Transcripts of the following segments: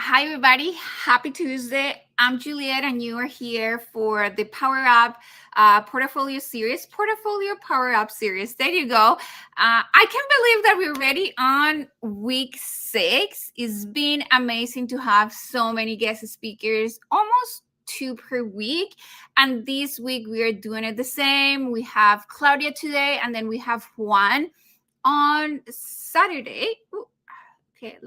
Hi, everybody. Happy Tuesday. I'm Juliet, and you are here for the Power Up Portfolio Series, Portfolio Power Up Series. There you go. I can't believe that we're already on week 6. It's been amazing to have so many guest speakers, almost 2 per week. And this week we are doing it the same. We have Claudia today, and then we have Juan on Saturday. Ooh, okay,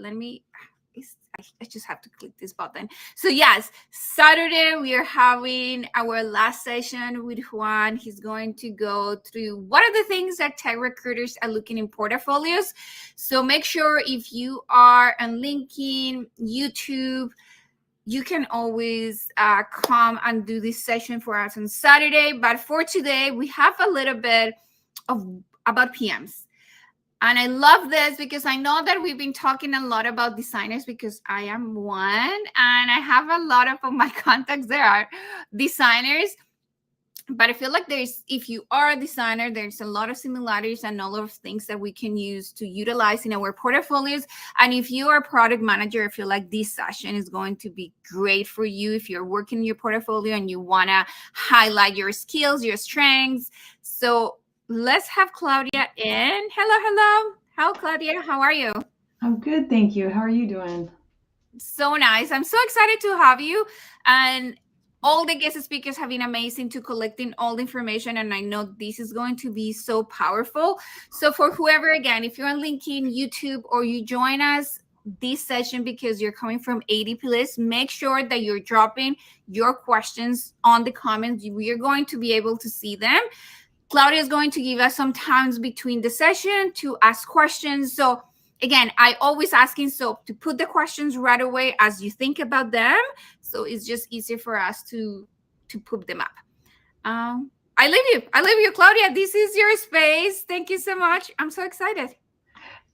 I just have to click this button. So yes, Saturday we are having our last session with Juan. He's going to go through what are the things that tech recruiters are looking in portfolios. So make sure if you are on LinkedIn, YouTube, you can always come and do this session for us on Saturday. But for today, we have a little bit about PMs. And I love this because I know that we've been talking a lot about designers because I am one and I have a lot of my contacts there are designers. But I feel like if you are a designer, there's a lot of similarities and a lot of things that we can use to utilize in our portfolios. And if you are a product manager, I feel like this session is going to be great for you if you're working in your portfolio and you want to highlight your skills, your strengths. So let's have Claudia in. Hello. How, Claudia? How are you? I'm good, thank you. How are you doing? So nice. I'm so excited to have you. And all the guest speakers have been amazing to collecting all the information. And I know this is going to be so powerful. So for whoever, again, if you're on LinkedIn, YouTube, or you join us this session because you're coming from ADPList, make sure that you're dropping your questions on the comments. We are going to be able to see them. Claudia is going to give us some times between the session to ask questions. So again, I always asking so to put the questions right away as you think about them. So it's just easier for us to put them up. I leave you, Claudia. This is your space. Thank you so much. I'm so excited.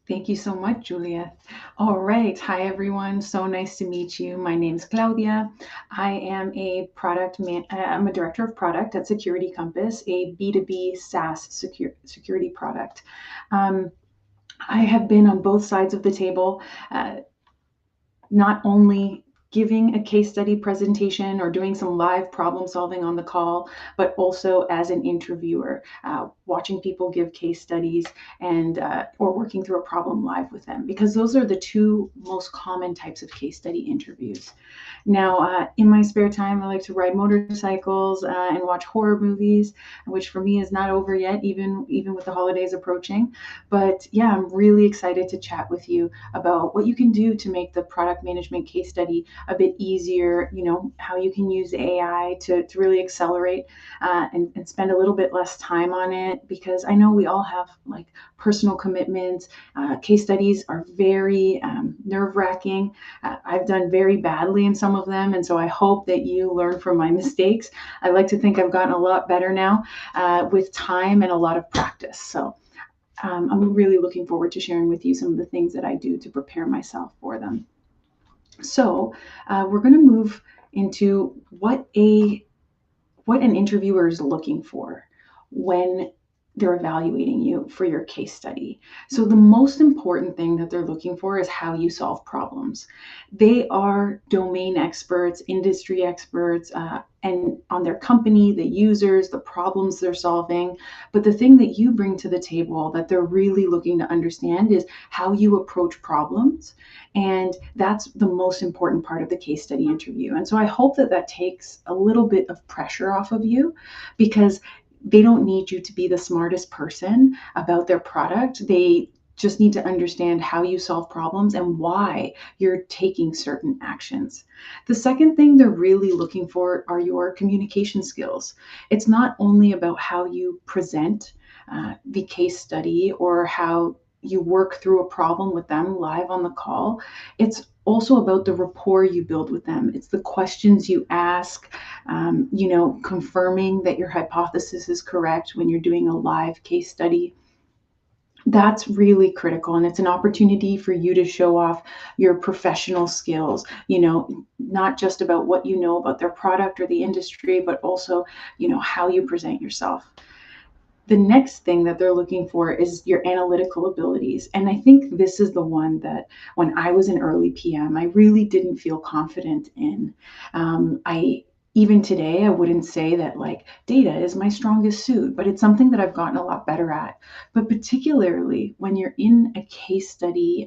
Thank you so much, Julia. All right. Hi, everyone. So nice to meet you. My name's Claudia. I am I'm a director of product at Security Compass, a B2B SaaS security product. I have been on both sides of the table, not only giving a case study presentation or doing some live problem solving on the call, but also as an interviewer, watching people give case studies and or working through a problem live with them, because those are the two most common types of case study interviews. Now, in my spare time, I like to ride motorcycles and watch horror movies, which for me is not over yet, even with the holidays approaching. But yeah, I'm really excited to chat with you about what you can do to make the product management case study a bit easier, how you can use AI to really accelerate and spend a little bit less time on it, because I know we all have like personal commitments. Case studies are very nerve-wracking. I've done very badly in some of them, and so I hope that you learn from my mistakes. I like to think I've gotten a lot better now with time and a lot of practice. So I'm really looking forward to sharing with you some of the things that I do to prepare myself for them. So we're going to move into what an interviewer is looking for when they're evaluating you for your case study. So the most important thing that they're looking for is how you solve problems. They are domain experts, industry experts, and on their company, the users, the problems they're solving. But the thing that you bring to the table that they're really looking to understand is how you approach problems. And that's the most important part of the case study interview. And so I hope that takes a little bit of pressure off of you, because they don't need you to be the smartest person about their product. They just need to understand how you solve problems and why you're taking certain actions. The second thing they're really looking for are your communication skills. It's not only about how you present the case study or how you work through a problem with them live on the call. It's also about the rapport you build with them. It's the questions you ask, confirming that your hypothesis is correct when you're doing a live case study. That's really critical, and it's an opportunity for you to show off your professional skills, not just about what you know about their product or the industry, but also, how you present yourself. The next thing that they're looking for is your analytical abilities. And I think this is the one that when I was an early PM, I really didn't feel confident in. Even today, I wouldn't say that like data is my strongest suit, but it's something that I've gotten a lot better at. But particularly when you're in a case study,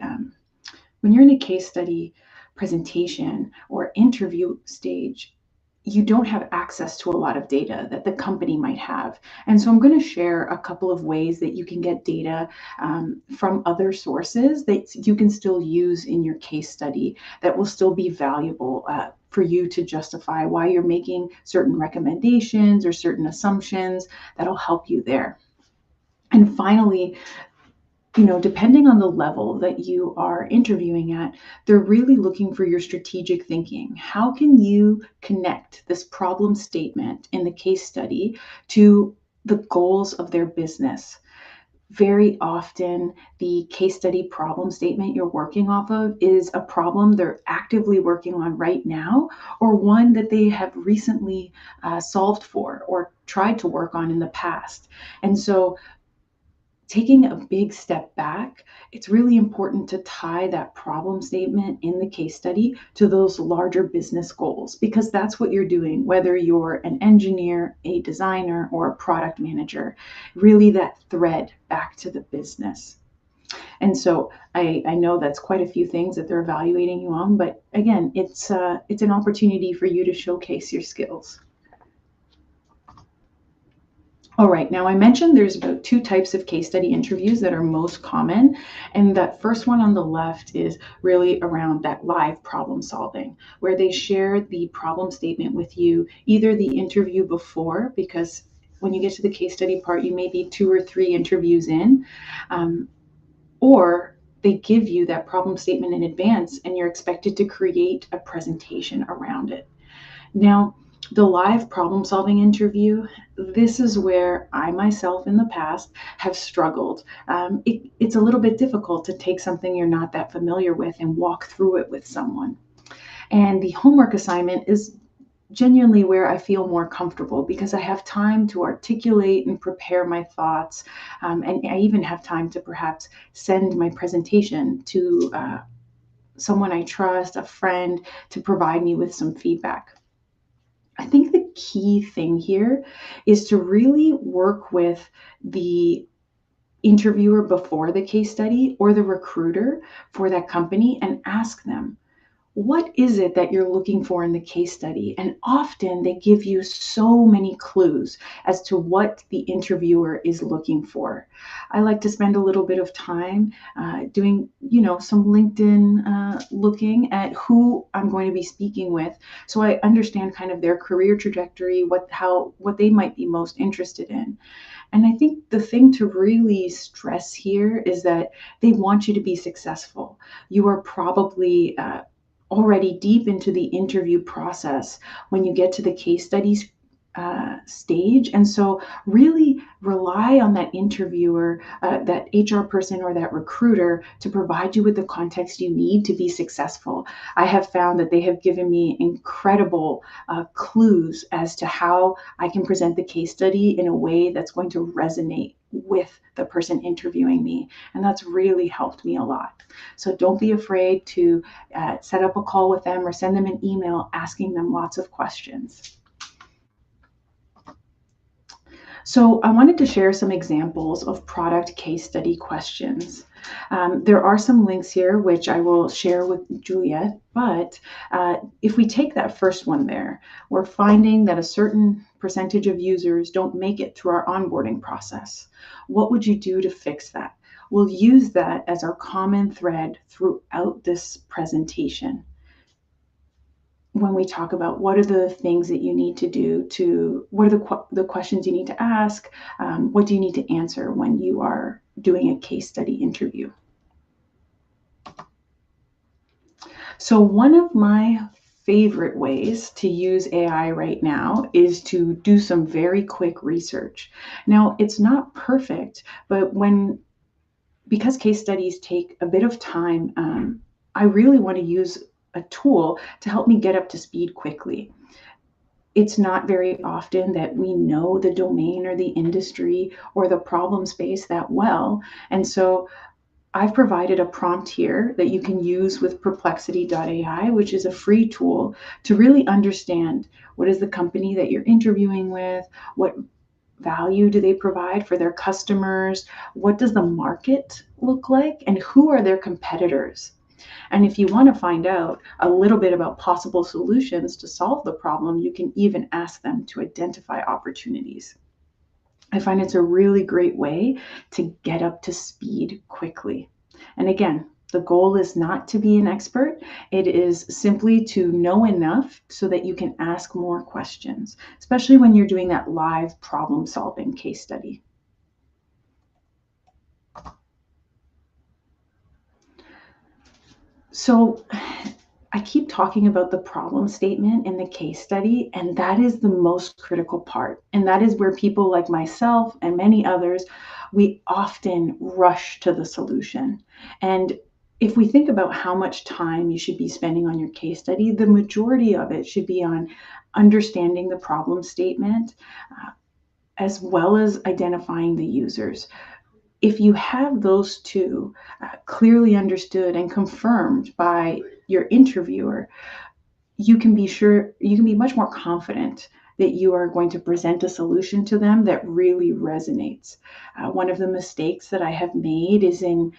presentation or interview stage, you don't have access to a lot of data that the company might have. And so I'm going to share a couple of ways that you can get data from other sources that you can still use in your case study that will still be valuable for you to justify why you're making certain recommendations or certain assumptions that'll help you there. And finally, depending on the level that you are interviewing at, they're really looking for your strategic thinking. How can you connect this problem statement in the case study to the goals of their business? Very often, the case study problem statement you're working off of is a problem they're actively working on right now, or one that they have recently solved for or tried to work on in the past. And so taking a big step back, it's really important to tie that problem statement in the case study to those larger business goals, because that's what you're doing, whether you're an engineer, a designer, or a product manager, really that thread back to the business. And so I know that's quite a few things that they're evaluating you on, but again, it's an opportunity for you to showcase your skills. All right, now I mentioned there's about 2 types of case study interviews that are most common. And that first one on the left is really around that live problem solving, where they share the problem statement with you, either the interview before, because when you get to the case study part, you may be 2 or 3 interviews in, or they give you that problem statement in advance and you're expected to create a presentation around it. Now, the live problem solving interview, this is where I myself in the past have struggled. It's a little bit difficult to take something you're not that familiar with and walk through it with someone. And the homework assignment is genuinely where I feel more comfortable, because I have time to articulate and prepare my thoughts. And I even have time to perhaps send my presentation to someone I trust, a friend, to provide me with some feedback. I think the key thing here is to really work with the interviewer before the case study or the recruiter for that company and ask them, what is it that you're looking for in the case study? And often they give you so many clues as to what the interviewer is looking for. I like to spend a little bit of time doing, some LinkedIn looking at who I'm going to be speaking with, so I understand kind of their career trajectory, what they might be most interested in. And I think the thing to really stress here is that they want you to be successful. You are probably already deep into the interview process when you get to the case studies stage. And so really rely on that interviewer, that HR person or that recruiter, to provide you with the context you need to be successful. I have found that they have given me incredible clues as to how I can present the case study in a way that's going to resonate with the person interviewing me. And that's really helped me a lot. So don't be afraid to set up a call with them or send them an email asking them lots of questions. So I wanted to share some examples of product case study questions. There are some links here, which I will share with Juliet, but if we take that first one there, we're finding that a certain percentage of users don't make it through our onboarding process. What would you do to fix that? We'll use that as our common thread throughout this presentation. When we talk about what are the things that you need to do, what are the questions you need to ask, what do you need to answer when you are doing a case study interview. So one of my favorite ways to use AI right now is to do some very quick research. Now, it's not perfect, but because case studies take a bit of time, I really want to use a tool to help me get up to speed quickly. it's not very often that we know the domain or the industry or the problem space that well. And so I've provided a prompt here that you can use with 𝗂𝗏𝗄𝗏.ai, which is a free tool to really understand what is the company that you're interviewing with, what value do they provide for their customers, what does the market look like, and who are their competitors. And if you want to find out a little bit about possible solutions to solve the problem, you can even ask them to identify opportunities. I find it's a really great way to get up to speed quickly. And again, the goal is not to be an expert. It is simply to know enough so that you can ask more questions, especially when you're doing that live problem-solving case study. So I keep talking about the problem statement in the case study, and that is the most critical part. And that is where people like myself and many others, we often rush to the solution. And if we think about how much time you should be spending on your case study, the majority of it should be on understanding the problem statement, as well as identifying the users. If you have those two clearly understood and confirmed by your interviewer, you can be much more confident that you are going to present a solution to them that really resonates. One of the mistakes that I have made is in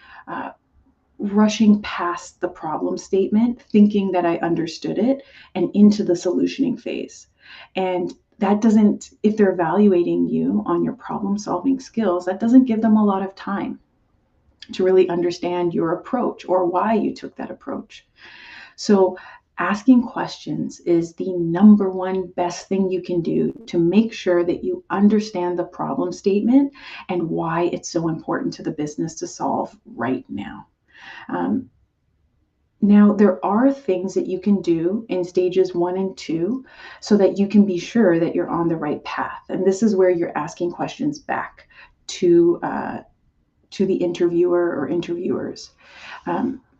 rushing past the problem statement, thinking that I understood it, and into the solutioning phase. And that doesn't, if they're evaluating you on your problem solving skills, that doesn't give them a lot of time to really understand your approach or why you took that approach. So asking questions is the number one best thing you can do to make sure that you understand the problem statement and why it's so important to the business to solve right now. Now, there are things that you can do in stages 1 and 2 so that you can be sure that you're on the right path. And this is where you're asking questions back to the interviewer or interviewers,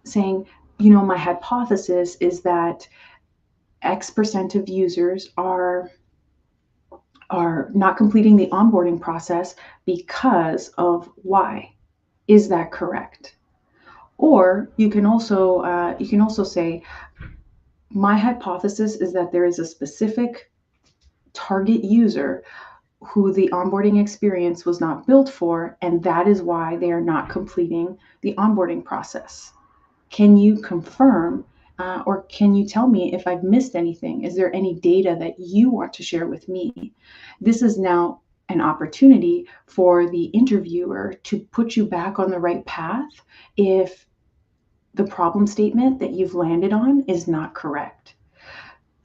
saying, my hypothesis is that X% of users are not completing the onboarding process because of Y. Is that correct? Or you can also say, my hypothesis is that there is a specific target user who the onboarding experience was not built for, and that is why they are not completing the onboarding process. Can you confirm or can you tell me if I've missed anything? Is there any data that you want to share with me? This is now an opportunity for the interviewer to put you back on the right path if the problem statement that you've landed on is not correct.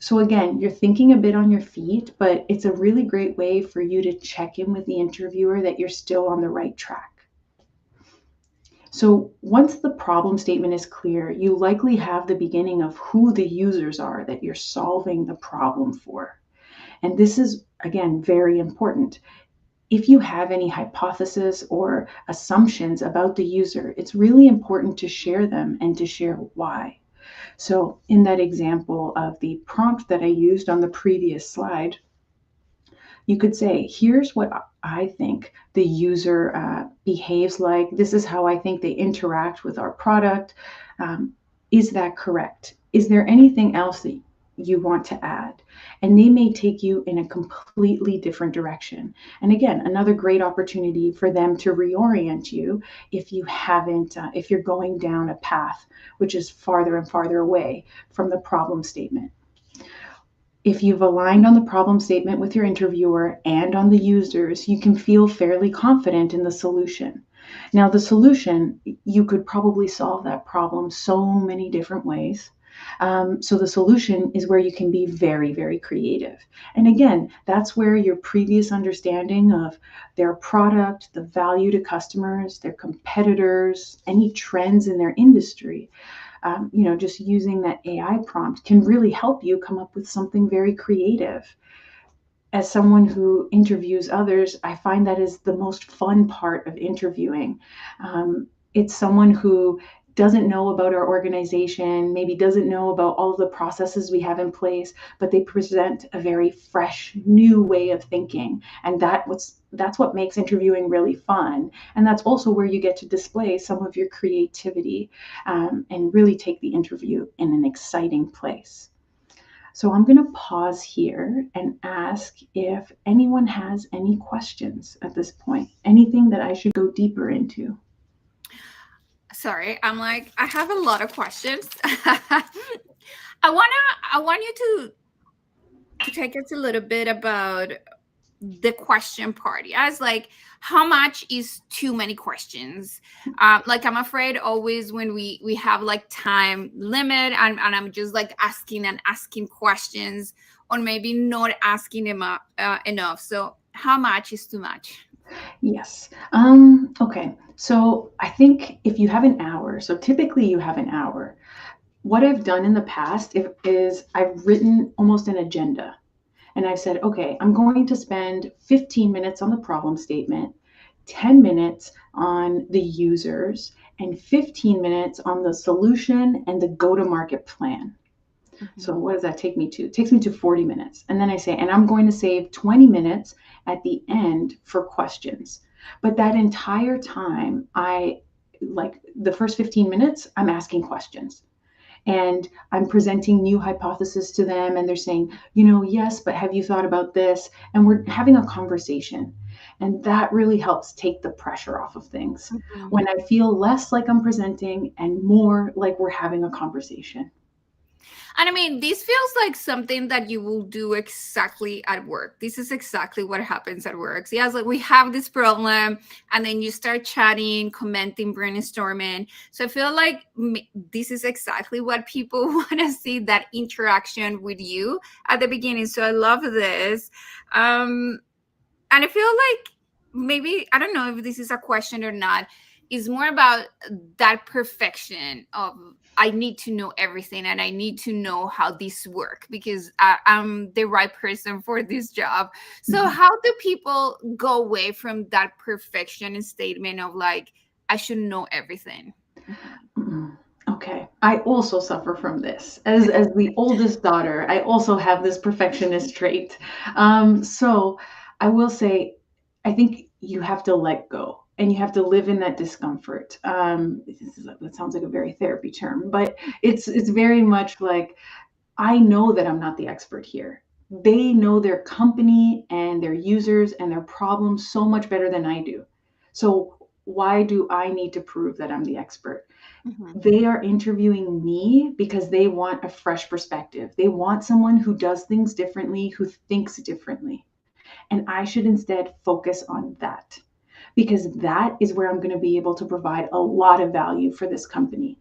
So again, you're thinking a bit on your feet, but it's a really great way for you to check in with the interviewer that you're still on the right track. So once the problem statement is clear, you likely have the beginning of who the users are that you're solving the problem for. And this is, again, very important. If you have any hypothesis or assumptions about the user, it's really important to share them and to share why. So in that example of the prompt that I used on the previous slide, you could say, here's what I think the user behaves like. This is how I think they interact with our product. Is that correct? Is there anything else that you want to add? And they may take you in a completely different direction. And again, another great opportunity for them to reorient you if you're going down a path which is farther and farther away from the problem statement. If you've aligned on the problem statement with your interviewer and on the users, you can feel fairly confident in the solution. Now, the solution, you could probably solve that problem so many different ways. So the solution is where you can be very, very creative. And again, that's where your previous understanding of their product, the value to customers, their competitors, any trends in their industry, just using that AI prompt can really help you come up with something very creative. As someone who interviews others, I find that is the most fun part of interviewing. It's someone who doesn't know about our organization, maybe doesn't know about all of the processes we have in place, but they present a very fresh, new way of thinking. And that's what makes interviewing really fun. And that's also where you get to display some of your creativity, and really take the interview in an exciting place. So I'm going to pause here and ask if anyone has any questions at this point, anything that I should go deeper into. Sorry, I have a lot of questions. I want you to take us a little bit about the question part. Yes, like how much is too many questions? Like I'm afraid always when we have like time limit and I'm just like asking and asking questions, or maybe not asking them enough. So how much is too much? Yes. Okay. So I think if you have an hour, so typically you have an hour. What I've done in the past is I've written almost an agenda. And I've said, okay, I'm going to spend 15 minutes on the problem statement, 10 minutes on the users, and 15 minutes on the solution and the go-to-market plan. Mm-hmm. So what does that take me to? It takes me to 40 minutes. And then I say, and I'm going to save 20 minutes at the end for questions. But that entire time, the first 15 minutes, I'm asking questions. And I'm presenting new hypotheses to them, and they're saying, yes, but have you thought about this? And we're having a conversation. And that really helps take the pressure off of things. Mm-hmm. When I feel less like I'm presenting and more like we're having a conversation. And I mean, this feels like something that you will do exactly at work. This is exactly what happens at work. So yes, like we have this problem, and then you start chatting, commenting, brainstorming. So I feel like this is exactly what people want to see, that interaction with you at the beginning. So I love this. And I feel like maybe, I don't know if this is a question or not, is more about that perfection of I need to know everything and I need to know how this works because I'm the right person for this job. So mm-hmm. How do people go away from that perfection statement of like, I should know everything? Mm-hmm. Okay. I also suffer from this. As the oldest daughter, I also have this perfectionist trait. So I will say, I think you have to let go. And you have to live in that discomfort. That sounds like a very therapy term, but it's very much like, I know that I'm not the expert here. They know their company and their users and their problems so much better than I do. So why do I need to prove that I'm the expert? Mm-hmm. They are interviewing me because they want a fresh perspective. They want someone who does things differently, who thinks differently. And I should instead focus on that, because that is where I'm going to be able to provide a lot of value for this company.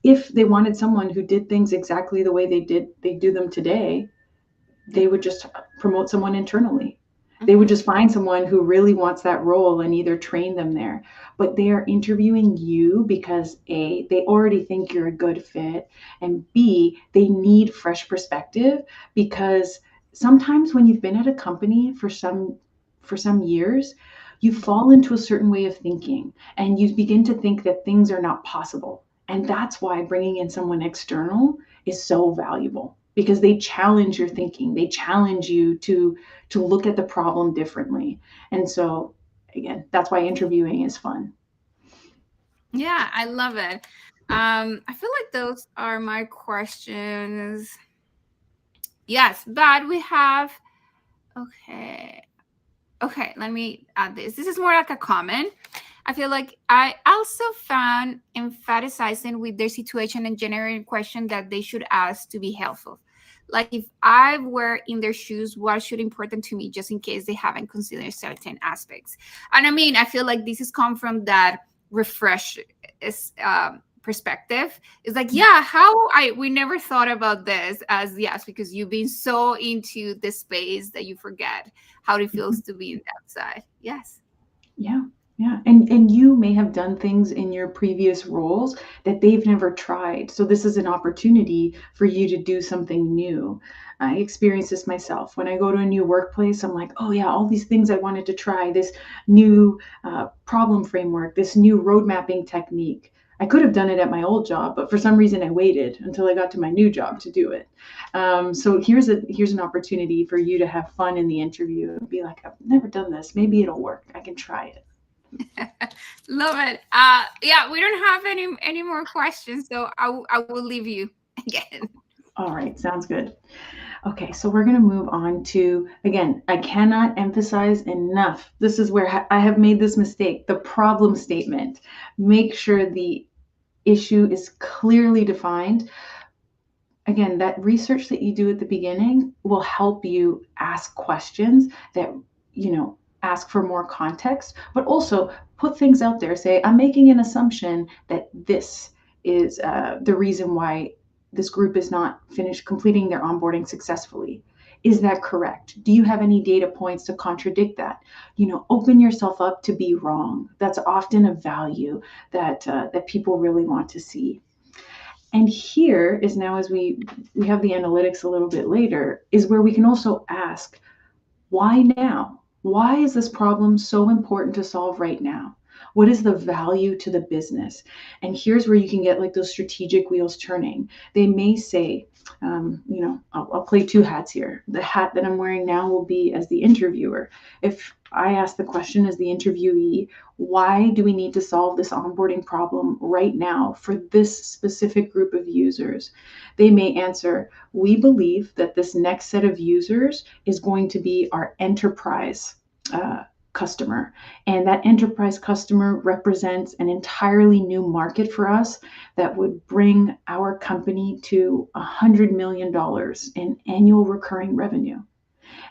If they wanted someone who did things exactly the way they do them today, they would just promote someone internally. Mm-hmm. They would just find someone who really wants that role and either train them there. But they are interviewing you because A, they already think you're a good fit, and B, they need fresh perspective, because sometimes when you've been at a company for some years, you fall into a certain way of thinking and you begin to think that things are not possible. And that's why bringing in someone external is so valuable, because they challenge your thinking. They challenge you to look at the problem differently. And so, again, that's why interviewing is fun. Yeah, I love it. I feel like those are my questions. Yes, but we have, okay, let me add this. This is more like a comment. I feel like I also found emphasizing with their situation and generating questions that they should ask to be helpful. Like if I were in their shoes, what should important to me, just in case they haven't considered certain aspects. And I mean, I feel like this has come from that refresh perspective. It's like, yeah, we never thought about this as, yes, because you've been so into the space that you forget how it feels to be in that side. Yes. Yeah. And you may have done things in your previous roles that they've never tried. So this is an opportunity for you to do something new. I experienced this myself. When I go to a new workplace, I'm like, oh yeah, all these things I wanted to try, this new problem framework, this new road mapping technique. I could have done it at my old job, but for some reason I waited until I got to my new job to do it. So here's an opportunity for you to have fun in the interview and be like, I've never done this. Maybe it'll work. I can try it. Love it. Yeah, we don't have any more questions, so I will leave you again. All right, sounds good. Okay, so we're going to move on to, again, I cannot emphasize enough. This is where I have made this mistake, the problem statement. Make sure the issue is clearly defined. Again, that research that you do at the beginning will help you ask questions that, ask for more context, but also put things out there. Say, I'm making an assumption that this is the reason why this group is not finished completing their onboarding successfully. Is that correct? Do you have any data points to contradict that? Open yourself up to be wrong. That's often a value that people really want to see. And here is now, as we have the analytics a little bit later, is where we can also ask, why now? Why is this problem so important to solve right now? What is the value to the business? And here's where you can get like those strategic wheels turning. They may say, I'll play two hats here. The hat that I'm wearing now will be as the interviewer. If I ask the question as the interviewee, why do we need to solve this onboarding problem right now for this specific group of users? They may answer, we believe that this next set of users is going to be our enterprise customer. And that enterprise customer represents an entirely new market for us that would bring our company to $100 million in annual recurring revenue.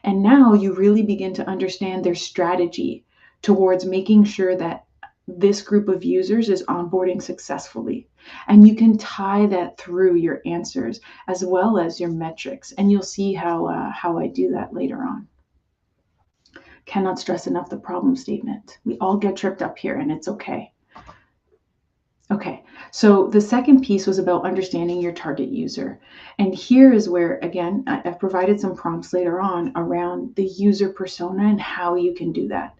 And now you really begin to understand their strategy towards making sure that this group of users is onboarding successfully. And you can tie that through your answers as well as your metrics. And you'll see how I do that later on. Cannot stress enough the problem statement. We all get tripped up here, and it's okay. Okay, so the second piece was about understanding your target user. And here is where, again, I've provided some prompts later on around the user persona and how you can do that.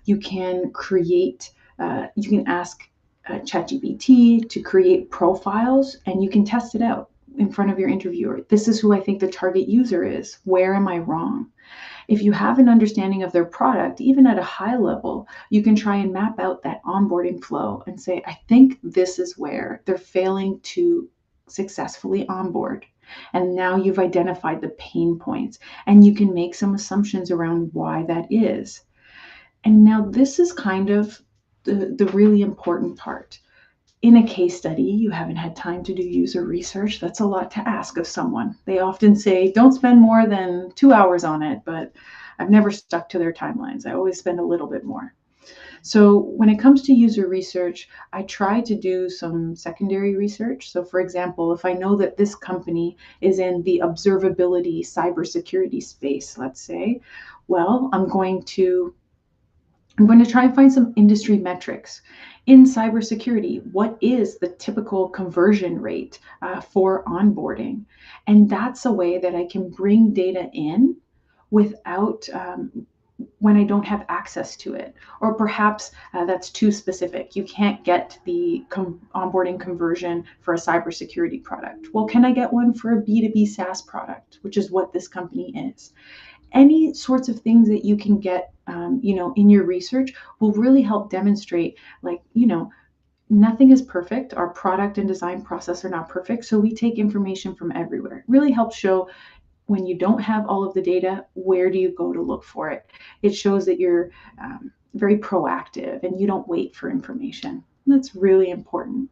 You can create, you can ask ChatGPT to create profiles, and you can test it out in front of your interviewer. This is who I think the target user is. Where am I wrong? If you have an understanding of their product, even at a high level, you can try and map out that onboarding flow and say, I think this is where they're failing to successfully onboard. And now you've identified the pain points, and you can make some assumptions around why that is. And now this is kind of the really important part. In a case study, you haven't had time to do user research. That's a lot to ask of someone. They often say, don't spend more than 2 hours on it, but I've never stuck to their timelines. I always spend a little bit more. So when it comes to user research, I try to do some secondary research. So for example, if I know that this company is in the observability cybersecurity space, let's say, well, I'm going to try and find some industry metrics. In cybersecurity, what is the typical conversion rate for onboarding? And that's a way that I can bring data in without when I don't have access to it. Or perhaps that's too specific. You can't get the onboarding conversion for a cybersecurity product. Well, can I get one for a B2B SaaS product, which is what this company is? Any sorts of things that you can get, in your research will really help demonstrate, nothing is perfect. Our product and design process are not perfect. So we take information from everywhere. It really helps show when you don't have all of the data, where do you go to look for it? It shows that you're very proactive and you don't wait for information. That's really important.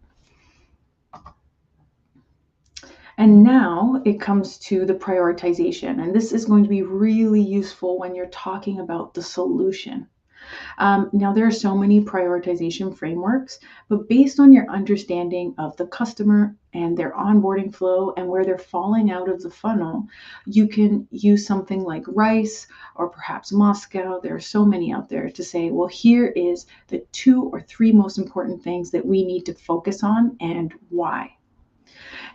And now it comes to the prioritization. And this is going to be really useful when you're talking about the solution. Now, there are so many prioritization frameworks, but based on your understanding of the customer and their onboarding flow and where they're falling out of the funnel, you can use something like RICE or perhaps Moscow. There are so many out there to say, well, here is the 2 or 3 most important things that we need to focus on and why.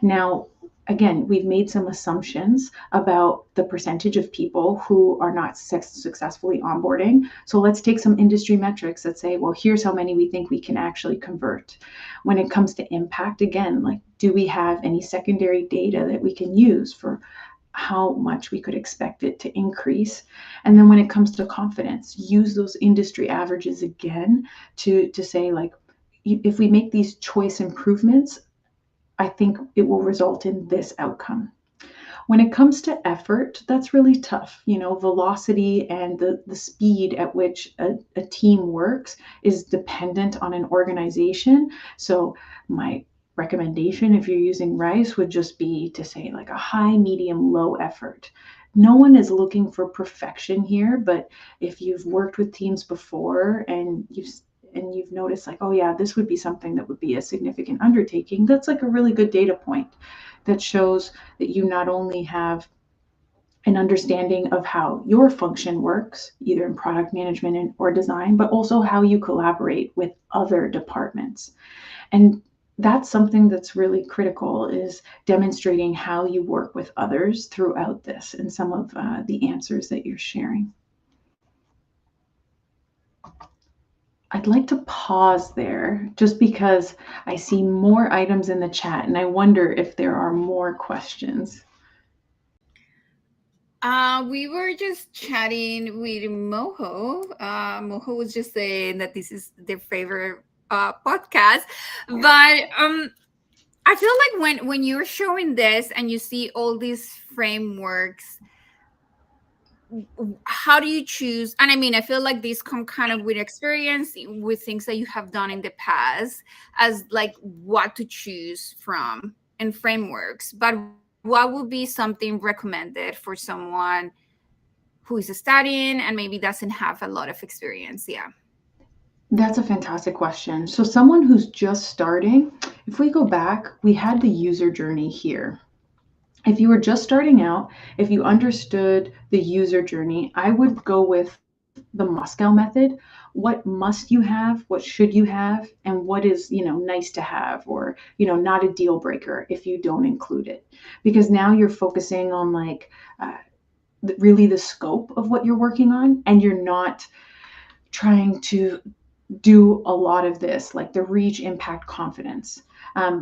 Now, again, we've made some assumptions about the percentage of people who are not successfully onboarding. So let's take some industry metrics that say, well, here's how many we think we can actually convert. When it comes to impact, again, like, do we have any secondary data that we can use for how much we could expect it to increase? And then when it comes to confidence, use those industry averages again to say, like, if we make these choice improvements, I think it will result in this outcome. When it comes to effort, that's really tough. Velocity and the speed at which a team works is dependent on an organization. So my recommendation, if you're using RICE, would just be to say like a high, medium, low effort. No one is looking for perfection here, but if you've worked with teams before and you've noticed like, oh yeah, this would be something that would be a significant undertaking, that's like a really good data point that shows that you not only have an understanding of how your function works, either in product management or design, but also how you collaborate with other departments. And that's something that's really critical, is demonstrating how you work with others throughout this and some of the answers that you're sharing. I'd like to pause there just because I see more items in the chat and I wonder if there are more questions. We were just chatting with Moho. Moho was just saying that this is their favorite podcast. But I feel like when you're showing this and you see all these frameworks, how do you choose? And I mean, I feel like these come kind of with experience, with things that you have done in the past, as like what to choose from and frameworks. But what would be something recommended for someone who is studying and maybe doesn't have a lot of experience? Yeah. That's a fantastic question. So someone who's just starting, if we go back, we had the user journey here. If you were just starting out, if you understood the user journey, I would go with the Moscow method. What must you have? What should you have? And what is, nice to have, or, not a deal breaker if you don't include it? Because now you're focusing on like really the scope of what you're working on, and you're not trying to do a lot of this, like the reach, impact, confidence.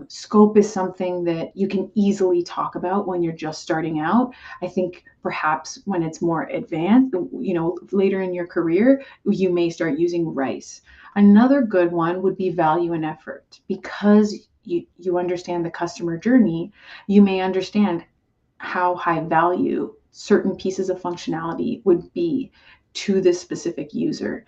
Scope is something that you can easily talk about when you're just starting out. I think perhaps when it's more advanced, later in your career, you may start using RICE. Another good one would be value and effort. Because you understand the customer journey, you may understand how high value certain pieces of functionality would be to this specific user.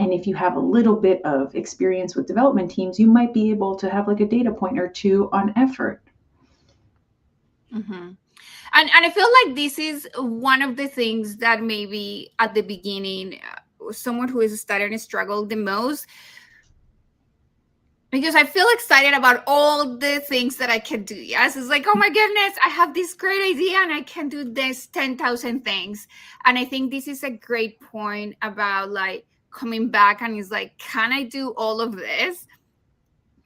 And if you have a little bit of experience with development teams, you might be able to have like a data point or two on effort. Mm-hmm. And I feel like this is one of the things that maybe at the beginning, someone who is starting to struggle the most, because I feel excited about all the things that I can do. Yes, it's like, oh my goodness, I have this great idea and I can do this 10,000 things. And I think this is a great point about like coming back and it's like, can I do all of this?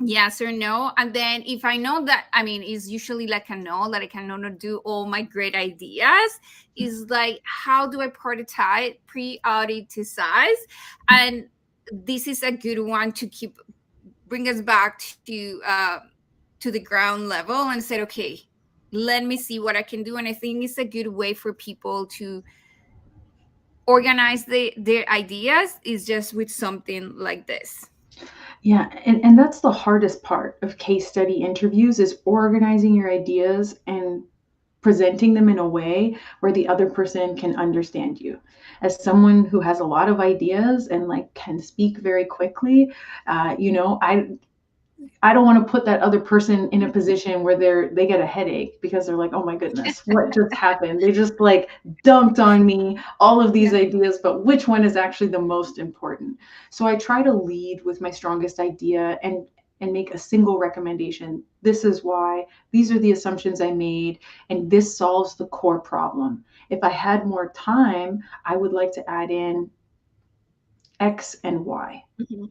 Yes or no? And then if I know that, I mean, it's usually like a no, that I cannot do all my great ideas, is like, how do I prioritize? And this is a good one to keep bring us back to the ground level and said, okay, let me see what I can do. And I think it's a good way for people to organize their ideas, is just with something like this. Yeah, and that's the hardest part of case study interviews, is organizing your ideas and presenting them in a way where the other person can understand you. As someone who has a lot of ideas and like can speak very quickly, I don't want to put that other person in a position where they get a headache because they're like, oh my goodness, what just happened? They just like dumped on me all of these ideas, but which one is actually the most important? So I try to lead with my strongest idea and make a single recommendation. This is why, these are the assumptions I made, and this solves the core problem. If I had more time, I would like to add in X and Y. Mm-hmm.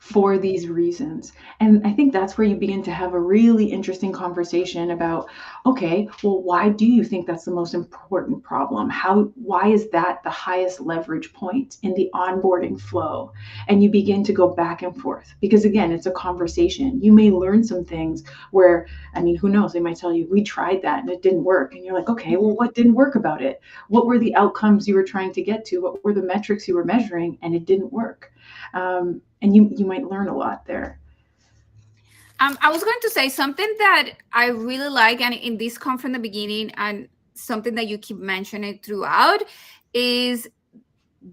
for these reasons. And I think that's where you begin to have a really interesting conversation about, okay, well, why do you think that's the most important problem? Why is that the highest leverage point in the onboarding flow? And you begin to go back and forth because, again, it's a conversation. You may learn some things where, I mean, who knows? They might tell you, we tried that and it didn't work. And you're like, okay, well, what didn't work about it? What were the outcomes you were trying to get to? What were the metrics you were measuring? And it didn't work. And you might learn a lot there. I was going to say something that I really like, and in this come from the beginning, and something that you keep mentioning throughout is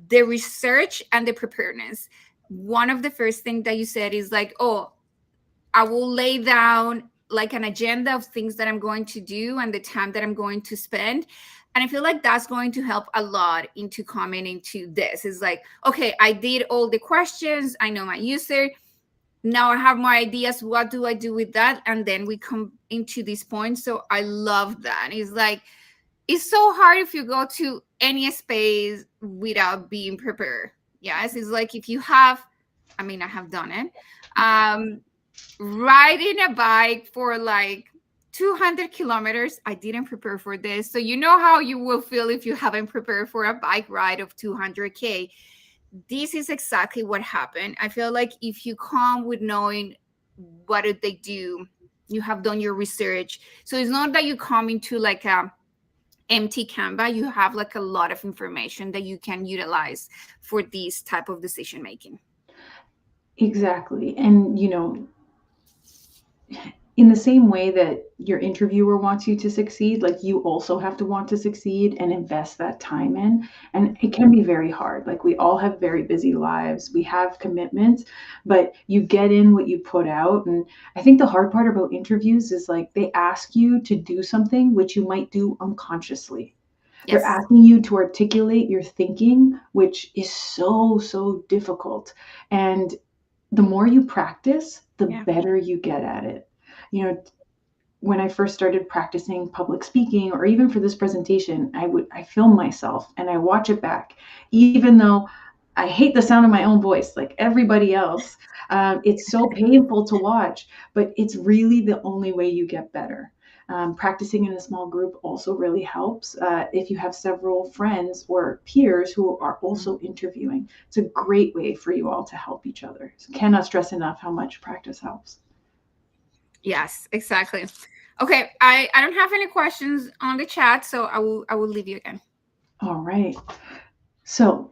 the research and the preparedness. One of the first things that you said is like, oh, I will lay down like an agenda of things that I'm going to do and the time that I'm going to spend. And I feel like that's going to help a lot into coming into this. It's like, okay, I did all the questions. I know my user. Now I have more ideas. What do I do with that? And then we come into this point. So I love that. It's like, it's so hard if you go to any space without being prepared. Yes, it's like if you have, I mean, I have done it. Riding a bike for like 200 kilometers. I didn't prepare for this. So you know how you will feel if you haven't prepared for a bike ride of 200K. This is exactly what happened. I feel like if you come with knowing what did they do, you have done your research. So it's not that you come into like a empty Canva. You have like a lot of information that you can utilize for this type of decision making. Exactly. And, in the same way that your interviewer wants you to succeed, like you also have to want to succeed and invest that time in. And it can be very hard. Like we all have very busy lives. We have commitments, but you get in what you put out. And I think the hard part about interviews is like they ask you to do something which you might do unconsciously. They're Yes. asking you to articulate your thinking, which is so difficult. And the more you practice, the better you get at it. When I first started practicing public speaking, or even for this presentation, I film myself and I watch it back, even though I hate the sound of my own voice, like everybody else. It's so painful to watch, but it's really the only way you get better. Practicing in a small group also really helps. If you have several friends or peers who are also interviewing, it's a great way for you all to help each other. So cannot stress enough how much practice helps. Yes, exactly. Okay, I don't have any questions on the chat, so I will leave you again. All right. So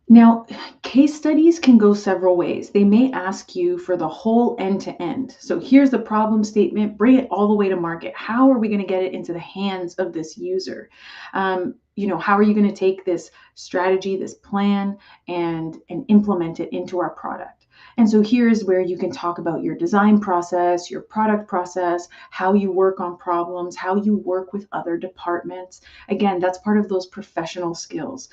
now, case studies can go several ways. They may ask you for the whole end to end. So here's the problem statement, bring it all the way to market. How are we going to get it into the hands of this user? How are you going to take this strategy, this plan, and implement it into our product? And so here's where you can talk about your design process, your product process, how you work on problems, how you work with other departments. Again, that's part of those professional skills.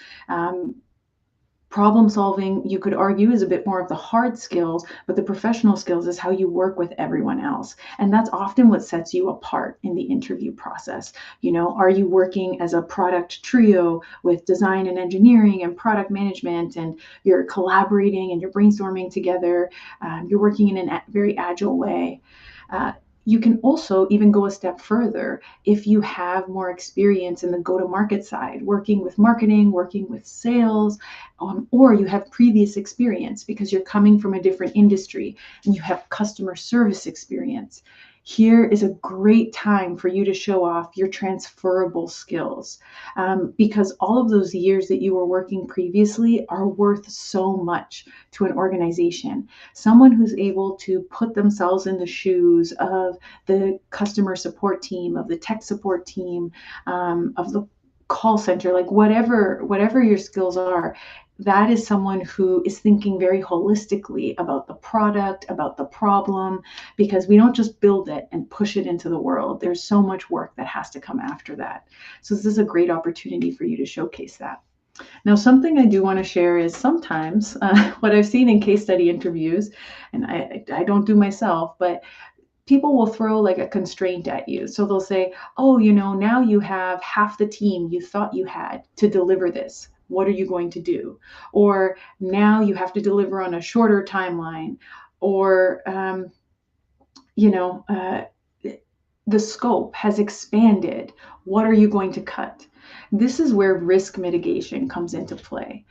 Problem solving, you could argue, is a bit more of the hard skills, but the professional skills is how you work with everyone else. And that's often what sets you apart in the interview process. Are you working as a product trio with design and engineering and product management, and you're collaborating and you're brainstorming together? You're working in a very agile way. You can also even go a step further if you have more experience in the go-to-market side, working with marketing, working with sales, or you have previous experience because you're coming from a different industry and you have customer service experience. Here is a great time for you to show off your transferable skills, because all of those years that you were working previously are worth so much to an organization. Someone who's able to put themselves in the shoes of the customer support team, of the tech support team, of the call center, like whatever your skills are, that is someone who is thinking very holistically about the product, about the problem, because we don't just build it and push it into the world. There's so much work that has to come after that. So this is a great opportunity for you to showcase that. Now, something I do want to share is sometimes what I've seen in case study interviews, and I don't do myself, but people will throw like a constraint at you. So they'll say, oh, now you have half the team you thought you had to deliver this. What are you going to do? Or now you have to deliver on a shorter timeline, or, the scope has expanded. What are you going to cut? This is where risk mitigation comes into play.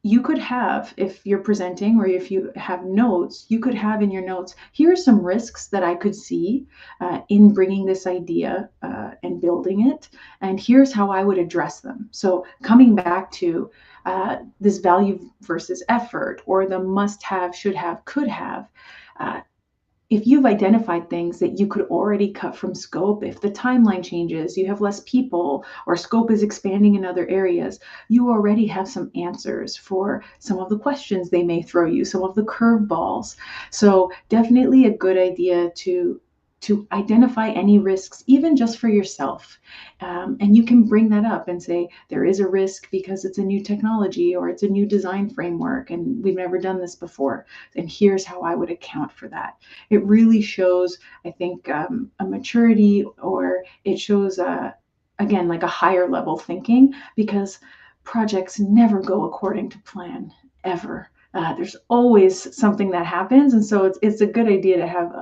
You could have, if you're presenting or if you have notes, you could have in your notes, here are some risks that I could see in bringing this idea and building it, and here's how I would address them. So coming back to this value versus effort, or the must have, should have, could have, if you've identified things that you could already cut from scope, if the timeline changes, you have less people, or scope is expanding in other areas, you already have some answers for some of the questions they may throw you, some of the curveballs. So definitely a good idea to identify any risks, even just for yourself. And you can bring that up and say, there is a risk because it's a new technology or it's a new design framework and we've never done this before. And here's how I would account for that. It really shows, I think, a maturity, or it shows, again, like a higher level thinking, because projects never go according to plan, ever. There's always something that happens. And so it's a good idea to have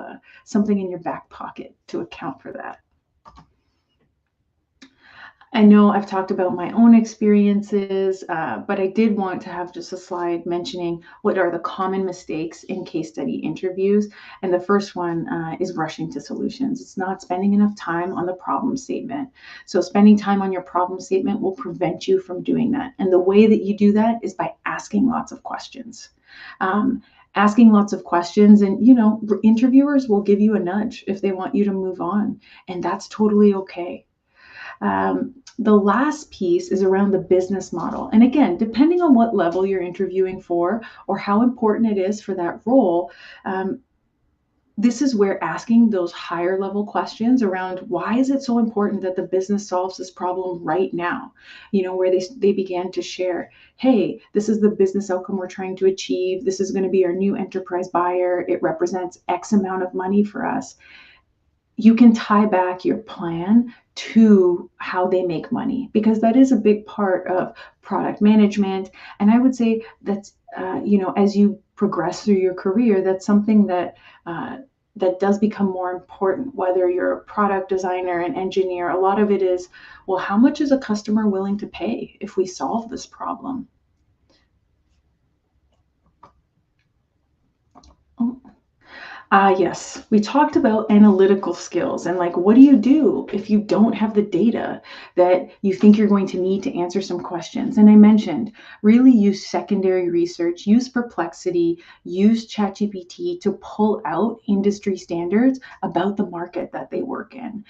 something in your back pocket to account for that. I know I've talked about my own experiences, but I did want to have just a slide mentioning what are the common mistakes in case study interviews. And the first one is rushing to solutions. It's not spending enough time on the problem statement. So spending time on your problem statement will prevent you from doing that. And the way that you do that is by asking lots of questions. Asking lots of questions, and interviewers will give you a nudge if they want you to move on, and that's totally okay. The last piece is around the business model. And again, depending on what level you're interviewing for or how important it is for that role, this is where asking those higher level questions around why is it so important that the business solves this problem right now, where they began to share, hey, this is the business outcome we're trying to achieve. This is going to be our new enterprise buyer. It represents X amount of money for us. You can tie back your plan to how they make money, because that is a big part of product management. And I would say that's, as you progress through your career, that's something that does become more important, whether you're a product designer, an engineer. A lot of it is, well, how much is a customer willing to pay if we solve this problem? Yes, we talked about analytical skills and what do you do if you don't have the data that you think you're going to need to answer some questions? And I mentioned, really use secondary research, use Perplexity, use ChatGPT to pull out industry standards about the market that they work in.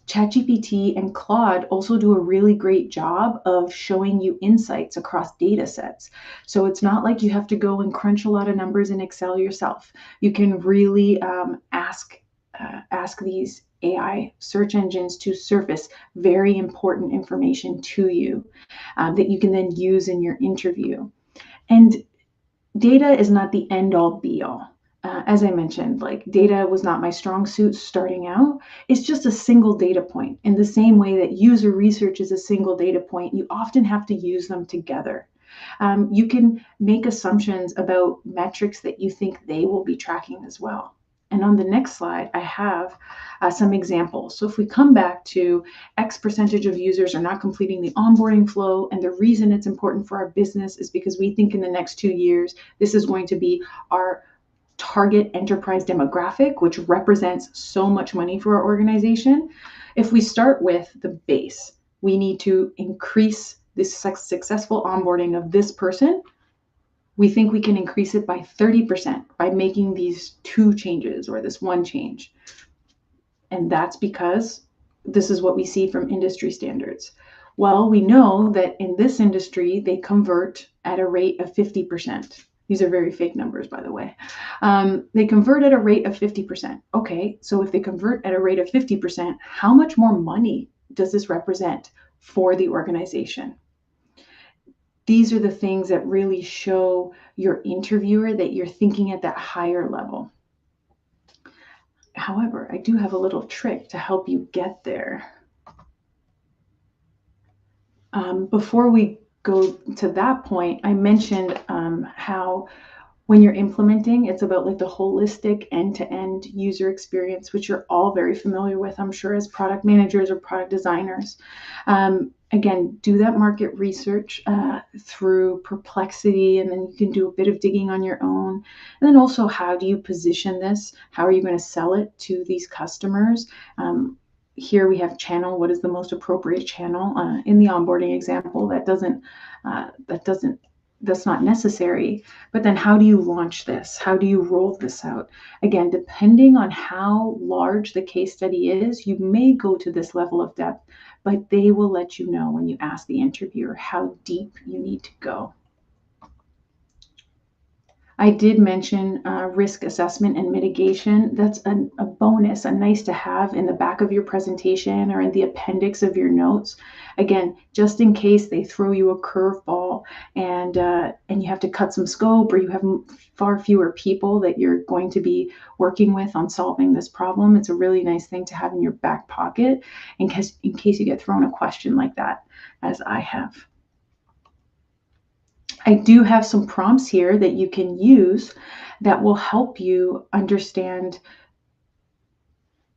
ChatGPT and Claude also do a really great job of showing you insights across data sets. So it's not like you have to go and crunch a lot of numbers in Excel yourself. You can really ask these AI search engines to surface very important information to you that you can then use in your interview. And data is not the end all be all. As I mentioned, data was not my strong suit starting out. It's just a single data point. In the same way that user research is a single data point, you often have to use them together. You can make assumptions about metrics that you think they will be tracking as well. And on the next slide, I have some examples. So if we come back to X percentage of users are not completing the onboarding flow, and the reason it's important for our business is because we think in the next 2 years, this is going to be our target enterprise demographic, which represents so much money for our organization. If we start with the base, we need to increase this successful onboarding of this person. We think we can increase it by 30% by making these 2 changes or this 1 change. And that's because this is what we see from industry standards. Well, we know that in this industry, they convert at a rate of 50%. These are very fake numbers, by the way. They convert at a rate of 50%. Okay, so if they convert at a rate of 50%, how much more money does this represent for the organization? These are the things that really show your interviewer that you're thinking at that higher level. However, I do have a little trick to help you get there. Before we go to that point, I mentioned how when you're implementing, it's about like the holistic end-to-end user experience, which you're all very familiar with, I'm sure, as product managers or product designers. Again, do that market research through Perplexity, and then you can do a bit of digging on your own. And then also, how do you position this? How are you going to sell it to these customers? Here we have channel. What is the most appropriate channel? In the onboarding example, that's not necessary. But then how do you launch this? How do you roll this out? Again, depending on how large the case study is, you may go to this level of depth, but they will let you know when you ask the interviewer how deep you need to go. I did mention risk assessment and mitigation. That's a bonus, a nice to have in the back of your presentation or in the appendix of your notes. Again, just in case they throw you a curveball and you have to cut some scope, or you have far fewer people that you're going to be working with on solving this problem. It's a really nice thing to have in your back pocket in case you get thrown a question like that, as I have. I do have some prompts here that you can use that will help you understand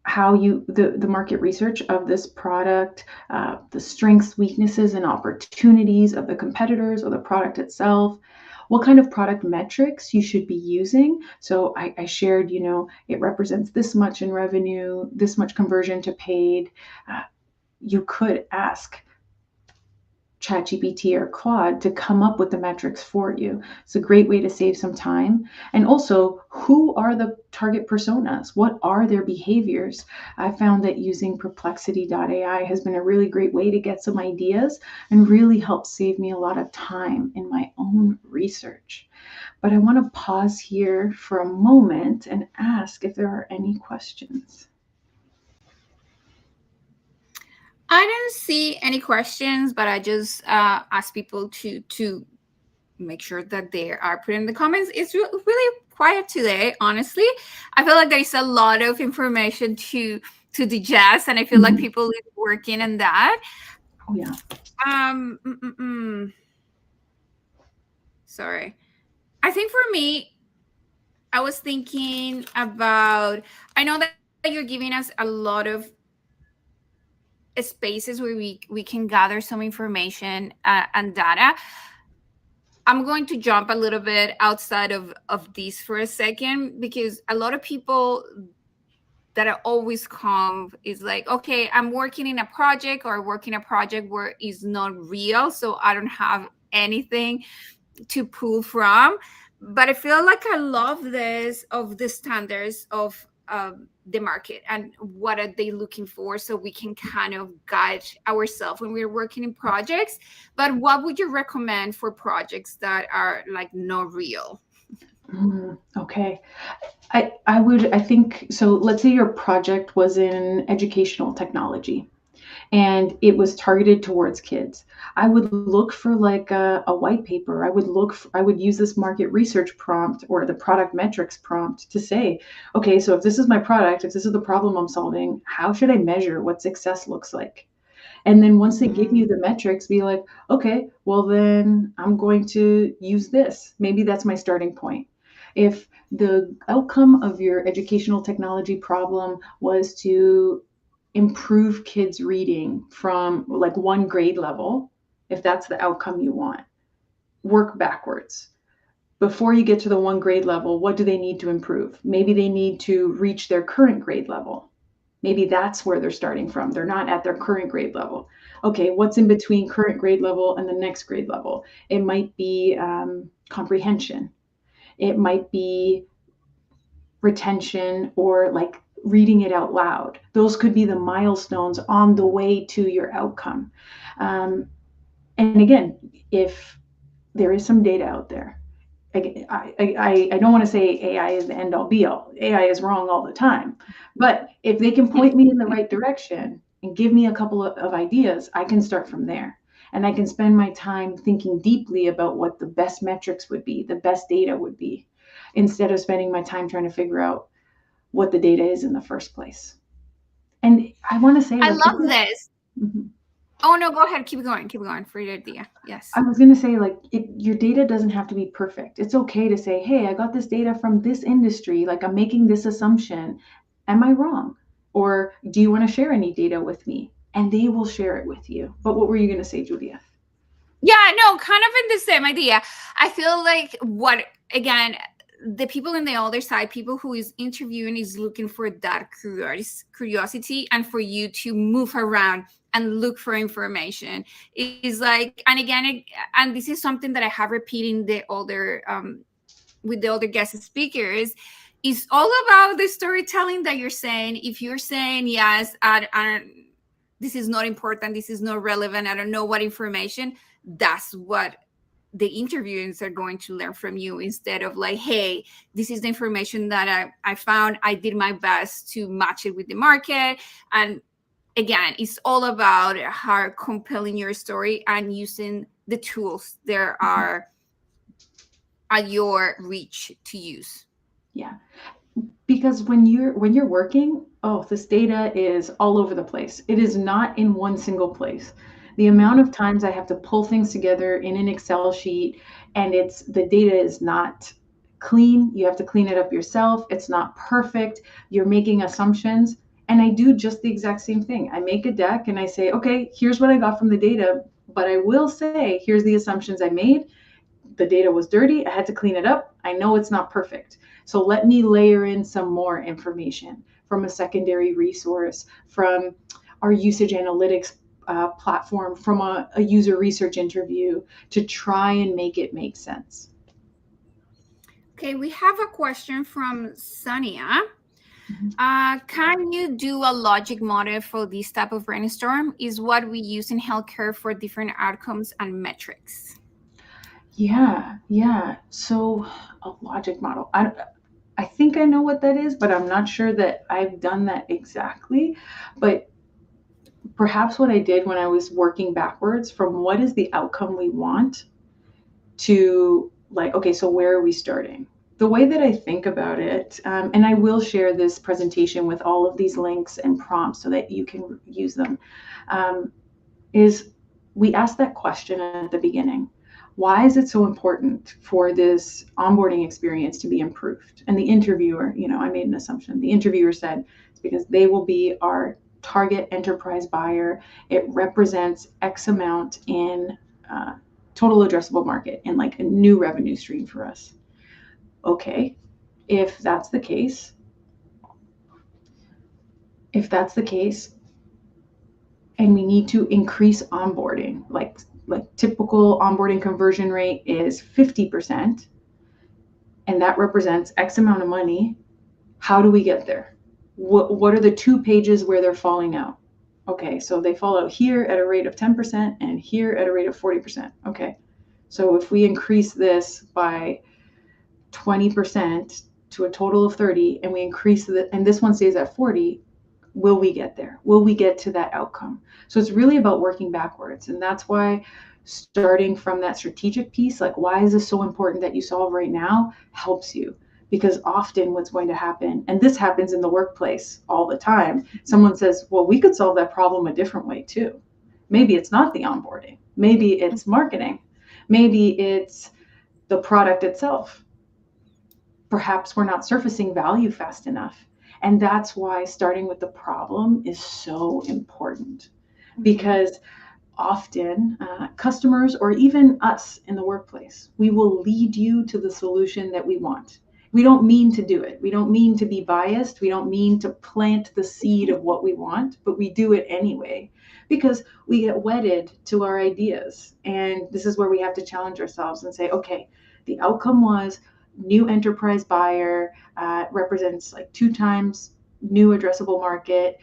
how the market research of this product, the strengths, weaknesses, and opportunities of the competitors or the product itself, what kind of product metrics you should be using. So I shared, it represents this much in revenue, this much conversion to paid. You could ask ChatGPT or Claude to come up with the metrics for you. It's a great way to save some time. And also, who are the target personas? What are their behaviors? I found that using Perplexity.ai has been a really great way to get some ideas and really help save me a lot of time in my own research. But I want to pause here for a moment and ask if there are any questions. I don't see any questions, but I just ask people to make sure that they are put in the comments. It's really quiet today, honestly. I feel like there is a lot of information to digest, and I feel like people are working on that. Oh yeah. Sorry. I think for me, I was thinking about, I know that you're giving us a lot of spaces where we can gather some information and data. I'm going to jump a little bit outside of this for a second, because a lot of people that are always come is like, okay, I'm working in a project or working a project where it's not real, so I don't have anything to pull from. But I feel like I love this of the standards of the market and what are they looking for, so we can kind of guide ourselves when we're working in projects. But what would you recommend for projects that are like not real? Okay. I think, so let's say your project was in educational technology and it was targeted towards kids. I would look for like a white paper. I would use this market research prompt or the product metrics prompt to say, okay, so if this is my product, if this is the problem I'm solving, how should I measure what success looks like? And then once they give you the metrics, be like, okay, well then I'm going to use this. Maybe that's my starting point. If the outcome of your educational technology problem was to improve kids' reading from like one grade level, if that's the outcome you want, work backwards. Before you get to the one grade level, what do they need to improve? Maybe they need to reach their current grade level. Maybe that's where they're starting from. They're not at their current grade level. Okay, what's in between current grade level and the next grade level? It might be comprehension. It might be retention, or like reading it out loud. Those could be the milestones on the way to your outcome. And again, if there is some data out there, I don't want to say AI is the end all be all. AI is wrong all the time. But if they can point me in the right direction and give me a couple of ideas, I can start from there. And I can spend my time thinking deeply about what the best metrics would be, the best data would be, instead of spending my time trying to figure out what the data is in the first place. And I want to say, I love this. Mhm. Oh, no, go ahead. Keep going for your idea. Yes. I was going to say, like, your data doesn't have to be perfect. It's okay to say, hey, I got this data from this industry. Like, I'm making this assumption. Am I wrong? Or do you want to share any data with me? And they will share it with you. But what were you going to say, Julia? Yeah, no, kind of in the same idea. I feel like again, the people in the other side, people who is interviewing is looking for that curiosity and for you to move around and look for information. It is like, and again, and this is something that I have repeating the other with the other guest speakers, is all about the storytelling that you're saying. If you're saying, yes, this is not important, this is not relevant, I don't know what information, that's what the interviewers are going to learn from you, instead of like, hey, this is the information that I found, I did my best to match it with the market. And again, it's all about how compelling your story and using the tools there are at your reach to use. Yeah. Because when you're working, this data is all over the place. It is not in one single place. The amount of times I have to pull things together in an Excel sheet, and the data is not clean. You have to clean it up yourself. It's not perfect. You're making assumptions. And I do just the exact same thing. I make a deck and I say, okay, here's what I got from the data, but I will say, here's the assumptions I made. The data was dirty. I had to clean it up. I know it's not perfect. So let me layer in some more information from a secondary resource, from our usage analytics platform, from a user research interview, to try and make it make sense. Okay, we have a question from Sonia. Can you do a logic model for this type of brainstorm? Is what we use in healthcare for different outcomes and metrics. Yeah. So a logic model. I think I know what that is, but I'm not sure that I've done that exactly. But perhaps what I did when I was working backwards from what is the outcome we want to, like, okay, so where are we starting? The way that I think about it, and I will share this presentation with all of these links and prompts so that you can use them, is we ask that question at the beginning. Why is it so important for this onboarding experience to be improved? And the interviewer, I made an assumption. The interviewer said it's because they will be our target enterprise buyer. It represents X amount in total addressable market and like a new revenue stream for us. Okay, if that's the case, and we need to increase onboarding, like typical onboarding conversion rate is 50%, and that represents X amount of money. How do we get there? What are the 2 pages where they're falling out? Okay, so they fall out here at a rate of 10% and here at a rate of 40%. Okay, so if we increase this by 20% to a total of 30, and we increase and this one stays at 40, will we get there? Will we get to that outcome? So it's really about working backwards. And that's why starting from that strategic piece, like, why is this so important that you solve right now, helps you. Because often what's going to happen, and this happens in the workplace all the time, someone says, well, we could solve that problem a different way too. Maybe it's not the onboarding. Maybe it's marketing. Maybe it's the product itself. Perhaps we're not surfacing value fast enough. And that's why starting with the problem is so important, because often customers, or even us in the workplace, we will lead you to the solution that we want. We don't mean to do it. We don't mean to be biased. We don't mean to plant the seed of what we want, but we do it anyway because we get wedded to our ideas. And this is where we have to challenge ourselves and say, okay, the outcome was new enterprise buyer, represents like 2 times new addressable market.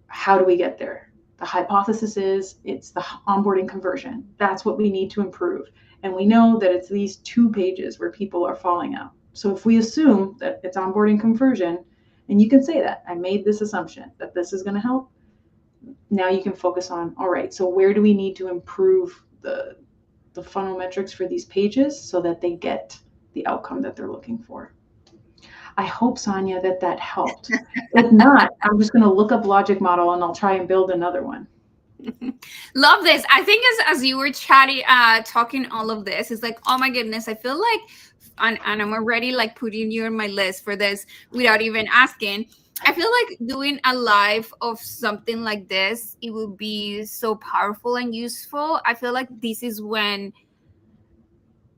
How do we get there? The hypothesis is it's the onboarding conversion. That's what we need to improve. And we know that it's these 2 pages where people are falling out. So if we assume that it's onboarding conversion, and you can say that, I made this assumption that this is going to help, now you can focus on, all right, so where do we need to improve the funnel metrics for these pages so that they get the outcome that they're looking for. I hope, Sonia, that helped. If not, I'm just going to look up logic model and I'll try and build another one. Love this. I think as you were chatting, talking all of this, it's like, oh my goodness, I feel like, and I'm already like putting you on my list for this without even asking. I feel like doing a live of something like this, it will be so powerful and useful. I feel like this is when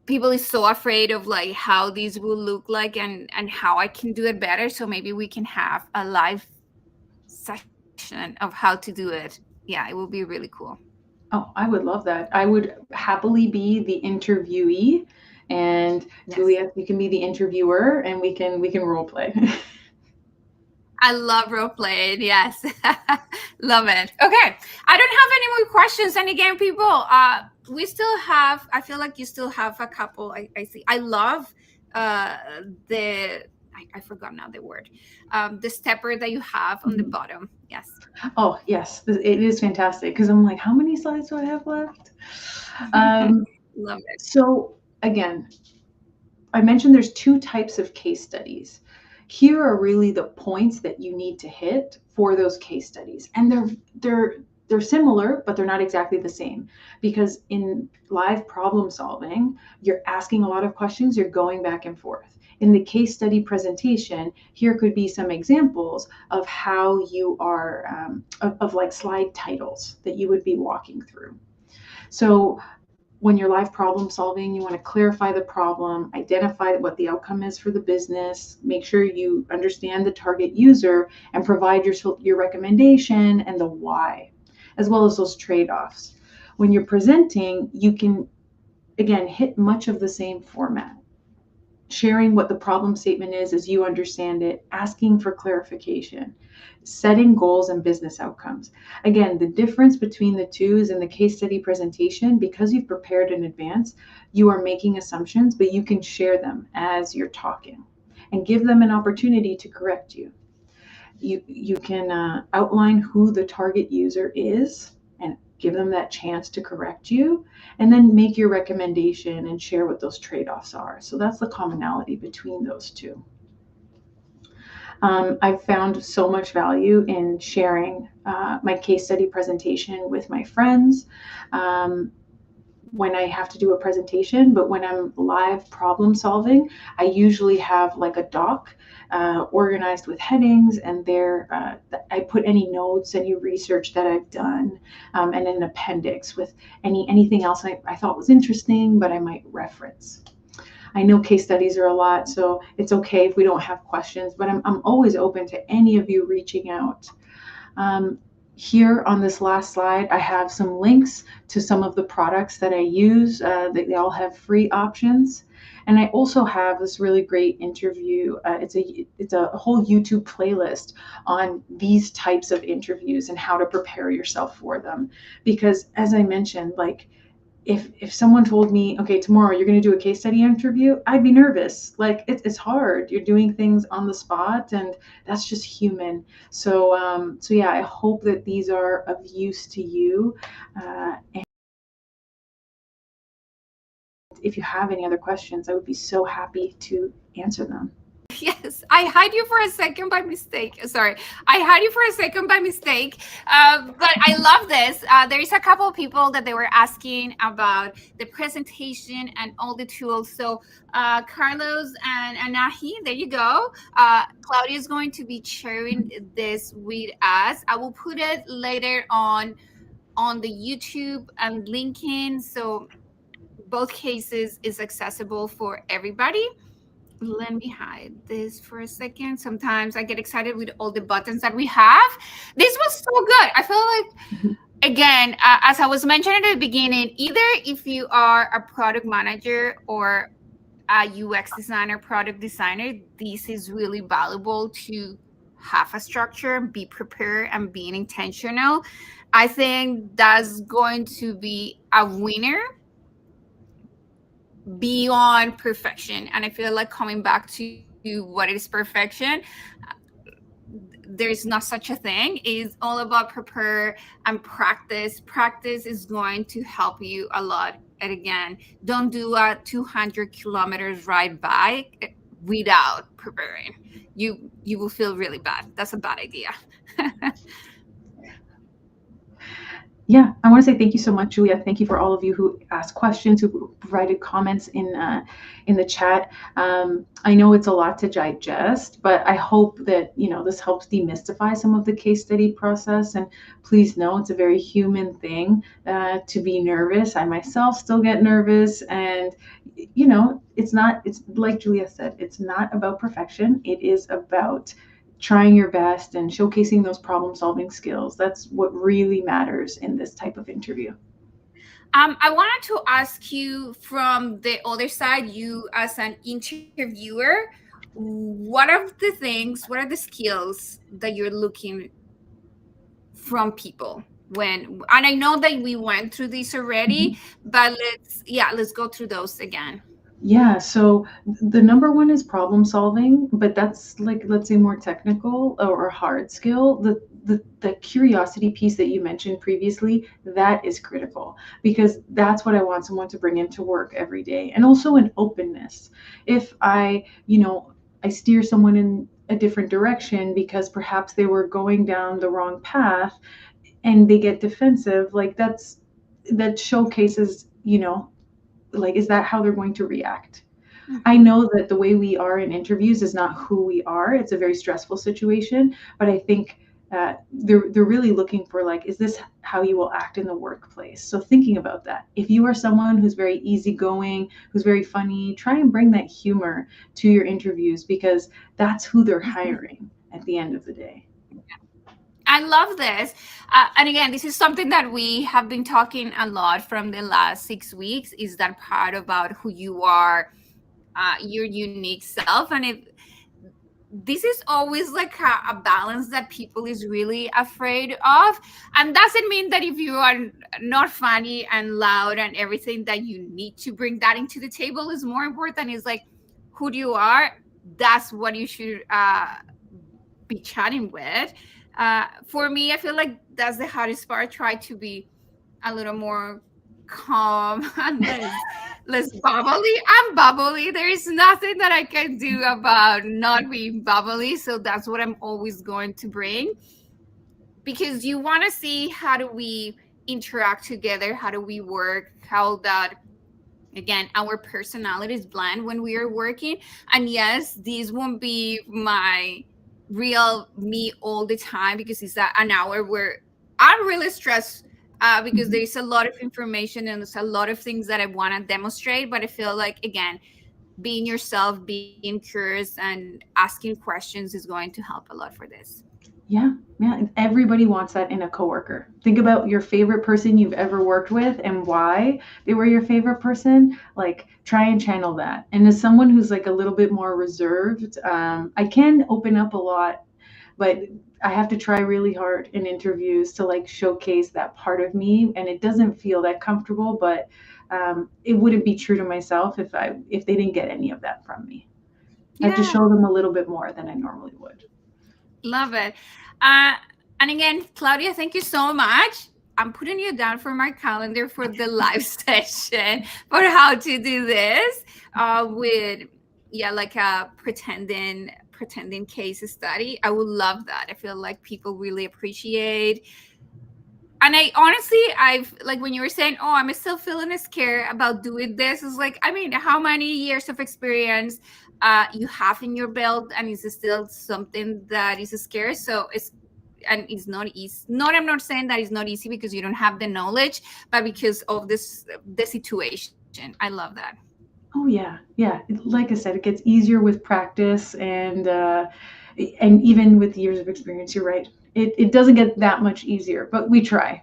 people is so afraid of like how these will look like and how I can do it better. So maybe we can have a live session of how to do it. Yeah, it will be really cool. Oh, I would love that. I would happily be the interviewee, and Yes. Julia, you can be the interviewer, and we can role play. I love role playing. Yes. Love it. Okay. I don't have any more questions. And again, people, we still have, I feel like you still have a couple. I see. I love I forgot now the word, the stepper that you have on the bottom. Yes. Oh, yes. It is fantastic because I'm like, how many slides do I have left? Love it. So again, I mentioned there's two types of case studies. Here are really the points that you need to hit for those case studies. And they're similar, but they're not exactly the same, because in live problem solving, you're asking a lot of questions, you're going back and forth. In the case study presentation, here could be some examples of how you are, of like slide titles that you would be walking through. So when you're live problem solving, you want to clarify the problem, identify what the outcome is for the business, make sure you understand the target user, and provide your recommendation and the why, as well as those trade-offs. When you're presenting, you can, again, hit much of the same format. Sharing what the problem statement is as you understand it, asking for clarification, setting goals and business outcomes. Again, the difference between the two is in the case study presentation, because you've prepared in advance, you are making assumptions, but you can share them as you're talking and give them an opportunity to correct you. You can outline who the target user is and give them that chance to correct you, and then make your recommendation and share what those trade-offs are. So that's the commonality between those two. I've found so much value in sharing my case study presentation with my friends when I have to do a presentation, but when I'm live problem solving, I usually have like a doc organized with headings, and there I put any notes, any research that I've done, and an appendix with anything else I thought was interesting, but I might reference. I know case studies are a lot, so it's okay if we don't have questions, but I'm always open to any of you reaching out. Here on this last slide, I have some links to some of the products that I use. They all have free options. And I also have this really great interview. It's a whole YouTube playlist on these types of interviews and how to prepare yourself for them. Because as I mentioned, like, if someone told me, okay, tomorrow you're going to do a case study interview, I'd be nervous. Like, it's hard. You're doing things on the spot, and that's just human. So yeah, I hope that these are of use to you. And if you have any other questions, I would be so happy to answer them. Yes, I had you for a second by mistake. Sorry, I had you for a second by mistake. But I love this. There is a couple of people that they were asking about the presentation and all the tools. So Carlos and Anahi, there you go. Claudia is going to be sharing this with us. I will put it later on the YouTube and LinkedIn. So both cases is accessible for everybody. Let me hide this for a second. Sometimes I get excited with all the buttons that we have. This was so good. I feel like, again, as I was mentioning at the beginning, either if you are a product manager or a UX designer, product designer, this is really valuable to have a structure, be prepared, and being intentional. I think that's going to be a winner beyond perfection. And I feel like coming back to what is perfection, there's not such a thing. It's all about prepare and practice. Practice is going to help you a lot. And again, don't do a 200 kilometers ride bike without preparing. You will feel really bad. That's a bad idea. Yeah, I want to say thank you so much, Julia. Thank you for all of you who asked questions, who provided comments in the chat. I know it's a lot to digest, but I hope that this helps demystify some of the case study process. And please know it's a very human thing to be nervous. I myself still get nervous, and it's like Julia said, it's not about perfection. It is about trying your best and showcasing those problem solving skills. That's what really matters in this type of interview. I wanted to ask you from the other side, you as an interviewer, what are the things, what are the skills that you're looking from people and I know that we went through this already, but let's go through those again. Yeah, so the number one is problem solving, but that's like, let's say, more technical or hard skill. The curiosity piece that you mentioned previously, that is critical, because that's what I want someone to bring into work every day. And also an openness. If I steer someone in a different direction because perhaps they were going down the wrong path and they get defensive, like that showcases, like, is that how they're going to react? I know that the way we are in interviews is not who we are. It's a very stressful situation, but I think they're really looking for, like, is this how you will act in the workplace? So thinking about that, if you are someone who's very easygoing, who's very funny, try and bring that humor to your interviews, because that's who they're hiring at the end of the day. I love this. And again, this is something that we have been talking a lot from the last 6 weeks, is that part about who you are, your unique self. And this is always like a balance that people is really afraid of. And doesn't mean that if you are not funny and loud and everything, that you need to bring that into the table. Is more important. Is like who you are. That's what you should be chatting with. For me, I feel like that's the hardest part. Try to be a little more calm and less bubbly. I'm bubbly. There is nothing that I can do about not being bubbly. So that's what I'm always going to bring, because you want to see how do we interact together, how do we work, how that, again, our personalities blend when we are working. And yes, this won't be my real me all the time, because it's an hour where I'm really stressed because there's a lot of information and there's a lot of things that I want to demonstrate. But I feel like, again, being yourself, being curious and asking questions is going to help a lot for this. Yeah. And everybody wants that in a coworker. Think about your favorite person you've ever worked with and why they were your favorite person. Like, try and channel that. And as someone who's like a little bit more reserved, I can open up a lot, but I have to try really hard in interviews to like showcase that part of me. And it doesn't feel that comfortable, but it wouldn't be true to myself if they didn't get any of that from me. Yeah. I have to show them a little bit more than I normally would. Love it. And again, Claudia, thank you so much. I'm putting you down for my calendar for the live session for how to do this with, like a pretending case study. I would love that. I feel like people really appreciate. And I honestly, like when you were saying, oh, I'm still feeling scared about doing this. It's like, I mean, how many years of experience you have in your belt, and it's still something that is scary. So it's not easy. I'm not saying that it's not easy because you don't have the knowledge, but because of the situation. I love that. Oh yeah. Like I said, it gets easier with practice, and even with years of experience. You're right. It doesn't get that much easier, but we try.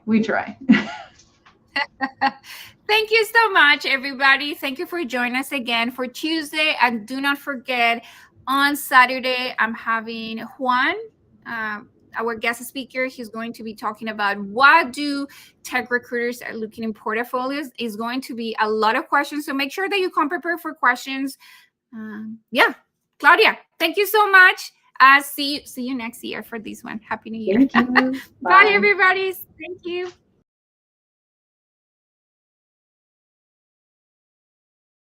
Thank you so much, everybody. Thank you for joining us again for Tuesday. And do not forget, on Saturday, I'm having Juan, our guest speaker. He's going to be talking about what do tech recruiters are looking in portfolios. Is going to be a lot of questions. So make sure that you come prepared for questions. Claudia, thank you so much. See you next year for this one. Happy New Year. Thank you. Bye, everybody. Thank you.